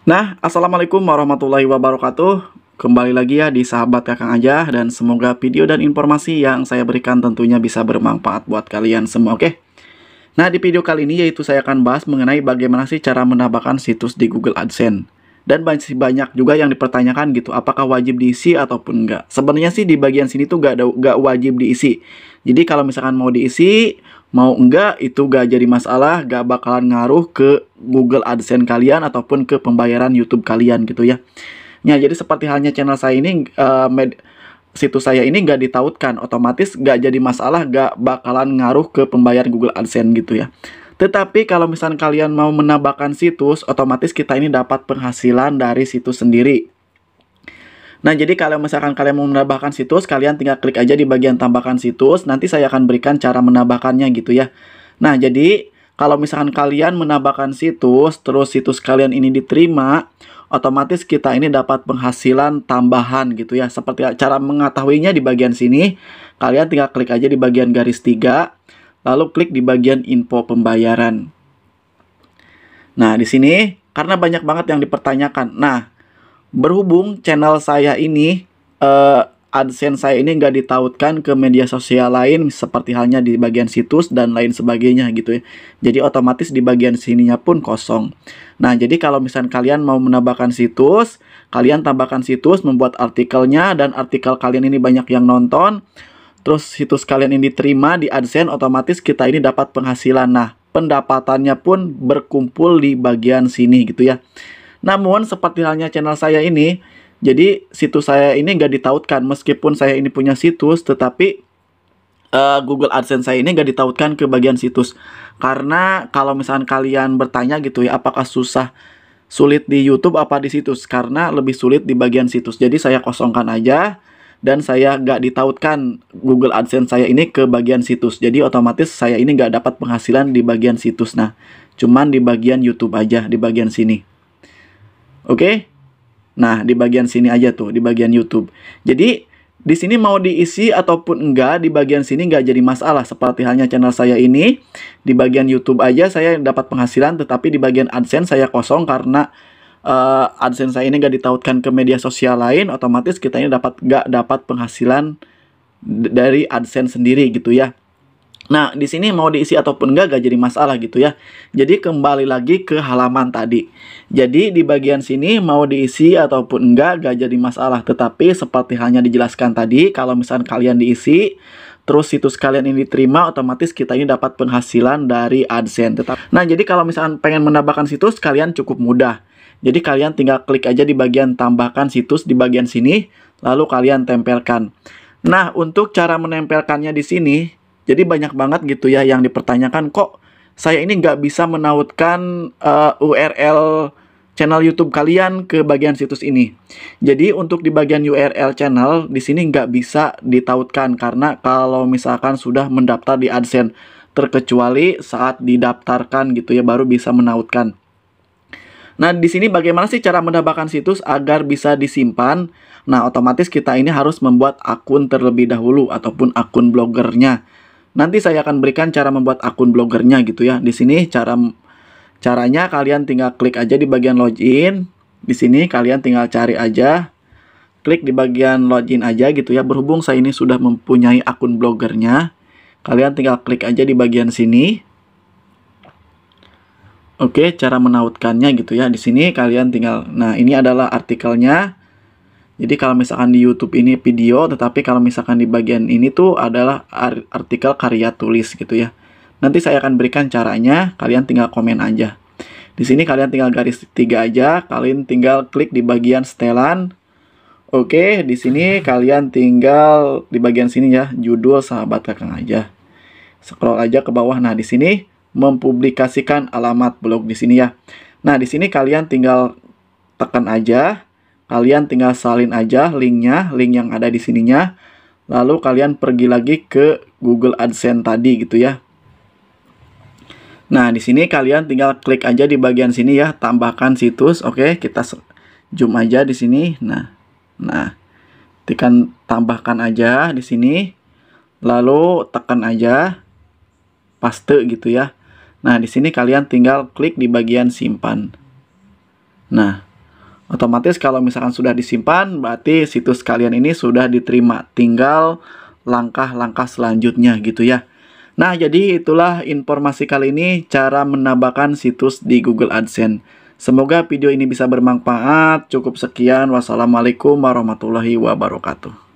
Nah, Assalamualaikum warahmatullahi wabarakatuh. Kembali lagi ya di Sahabat Kakang Aja, dan semoga video dan informasi yang saya berikan tentunya bisa bermanfaat buat kalian semua, oke? Nah, di video kali ini yaitu saya akan bahas mengenai bagaimana sih cara menambahkan situs di Google AdSense. Dan masih banyak juga yang dipertanyakan gitu, apakah wajib diisi ataupun enggak. Sebenarnya sih di bagian sini tuh nggak wajib diisi. Jadi kalau misalkan mau diisi, mau enggak, itu gak jadi masalah, gak bakalan ngaruh ke Google AdSense kalian ataupun ke pembayaran YouTube kalian gitu ya. Ya, jadi seperti halnya channel saya ini, situs saya ini gak ditautkan, otomatis gak jadi masalah, gak bakalan ngaruh ke pembayaran Google AdSense gitu ya. Tetapi kalau misalnya kalian mau menambahkan situs, otomatis kita ini dapat penghasilan dari situs sendiri. Nah, jadi kalau misalkan kalian mau menambahkan situs, kalian tinggal klik aja di bagian tambahkan situs. Nanti saya akan berikan cara menambahkannya gitu ya. Nah, jadi kalau misalkan kalian menambahkan situs, terus situs kalian ini diterima, otomatis kita ini dapat penghasilan tambahan gitu ya. Seperti cara mengetahuinya di bagian sini, kalian tinggal klik aja di bagian garis 3. Lalu klik di bagian info pembayaran. Nah, di sini karena banyak banget yang dipertanyakan. Nah, berhubung channel saya ini, AdSense saya ini nggak ditautkan ke media sosial lain seperti halnya di bagian situs dan lain sebagainya gitu ya. Jadi otomatis di bagian sininya pun kosong. Nah, jadi kalau misalnya kalian mau menambahkan situs, kalian tambahkan situs, membuat artikelnya, dan artikel kalian ini banyak yang nonton, terus situs kalian ini diterima di AdSense, otomatis kita ini dapat penghasilan. Nah, pendapatannya pun berkumpul di bagian sini gitu ya. Namun seperti halnya channel saya ini, jadi situs saya ini nggak ditautkan. Meskipun saya ini punya situs, tetapi Google AdSense saya ini nggak ditautkan ke bagian situs. Karena kalau misalkan kalian bertanya gitu ya, apakah sulit di YouTube apa di situs? Karena lebih sulit di bagian situs. Jadi saya kosongkan aja, dan saya nggak ditautkan Google AdSense saya ini ke bagian situs. Jadi otomatis saya ini nggak dapat penghasilan di bagian situs. Nah, cuman di bagian YouTube aja, di bagian sini. Oke? Nah, di bagian sini aja tuh, di bagian YouTube. Jadi, di sini mau diisi ataupun enggak, di bagian sini nggak jadi masalah. Seperti halnya channel saya ini, di bagian YouTube aja saya dapat penghasilan, tetapi di bagian AdSense saya kosong karena AdSense saya ini nggak ditautkan ke media sosial lain, otomatis kita ini nggak dapat penghasilan dari AdSense sendiri gitu ya. Nah, di sini mau diisi ataupun enggak gak jadi masalah gitu ya. Jadi kembali lagi ke halaman tadi. Jadi di bagian sini mau diisi ataupun enggak gak jadi masalah. Tetapi seperti halnya dijelaskan tadi, kalau misalnya kalian diisi, terus situs kalian ini diterima, otomatis kita ini dapat penghasilan dari AdSense. Nah, jadi kalau misalnya pengen menambahkan situs, kalian cukup mudah. Jadi kalian tinggal klik aja di bagian tambahkan situs di bagian sini, lalu kalian tempelkan. Nah, untuk cara menempelkannya di sini, jadi banyak banget gitu ya yang dipertanyakan, kok saya ini nggak bisa menautkan URL channel YouTube kalian ke bagian situs ini. Jadi untuk di bagian URL channel di sini nggak bisa ditautkan karena kalau misalkan sudah mendaftar di AdSense, terkecuali saat didaftarkan gitu ya baru bisa menautkan. Nah, di sini bagaimana sih cara menambahkan situs agar bisa disimpan? Nah, otomatis kita ini harus membuat akun terlebih dahulu ataupun akun blogernya. Nanti saya akan berikan cara membuat akun blogernya gitu ya. Di sini caranya kalian tinggal klik aja di bagian login. Di sini kalian tinggal cari aja, klik di bagian login aja gitu ya. Berhubung saya ini sudah mempunyai akun blogernya, kalian tinggal klik aja di bagian sini. Oke, cara menautkannya gitu ya. Di sini kalian tinggal, nah ini adalah artikelnya. Jadi kalau misalkan di YouTube ini video, tetapi kalau misalkan di bagian ini tuh adalah artikel karya tulis gitu ya. Nanti saya akan berikan caranya, kalian tinggal komen aja. Di sini kalian tinggal garis 3 aja, kalian tinggal klik di bagian setelan. Oke, di sini kalian tinggal di bagian sini ya, judul Sahabat Kakang Aja. Scroll aja ke bawah. Nah, di sini mempublikasikan alamat blog di sini ya. Nah, di sini kalian tinggal tekan aja. Kalian tinggal salin aja linknya, link yang ada di sininya. Lalu kalian pergi lagi ke Google AdSense tadi gitu ya. Nah, di sini kalian tinggal klik aja di bagian sini ya, tambahkan situs. Oke, kita zoom aja di sini. Nah, tekan tambahkan aja di sini. Lalu tekan aja paste gitu ya. Nah, di sini kalian tinggal klik di bagian simpan. Nah, Otomatis kalau misalkan sudah disimpan, berarti situs kalian ini sudah diterima. Tinggal langkah-langkah selanjutnya gitu ya. Nah, jadi itulah informasi kali ini cara menambahkan situs di Google AdSense. Semoga video ini bisa bermanfaat. Cukup sekian. Wassalamualaikum warahmatullahi wabarakatuh.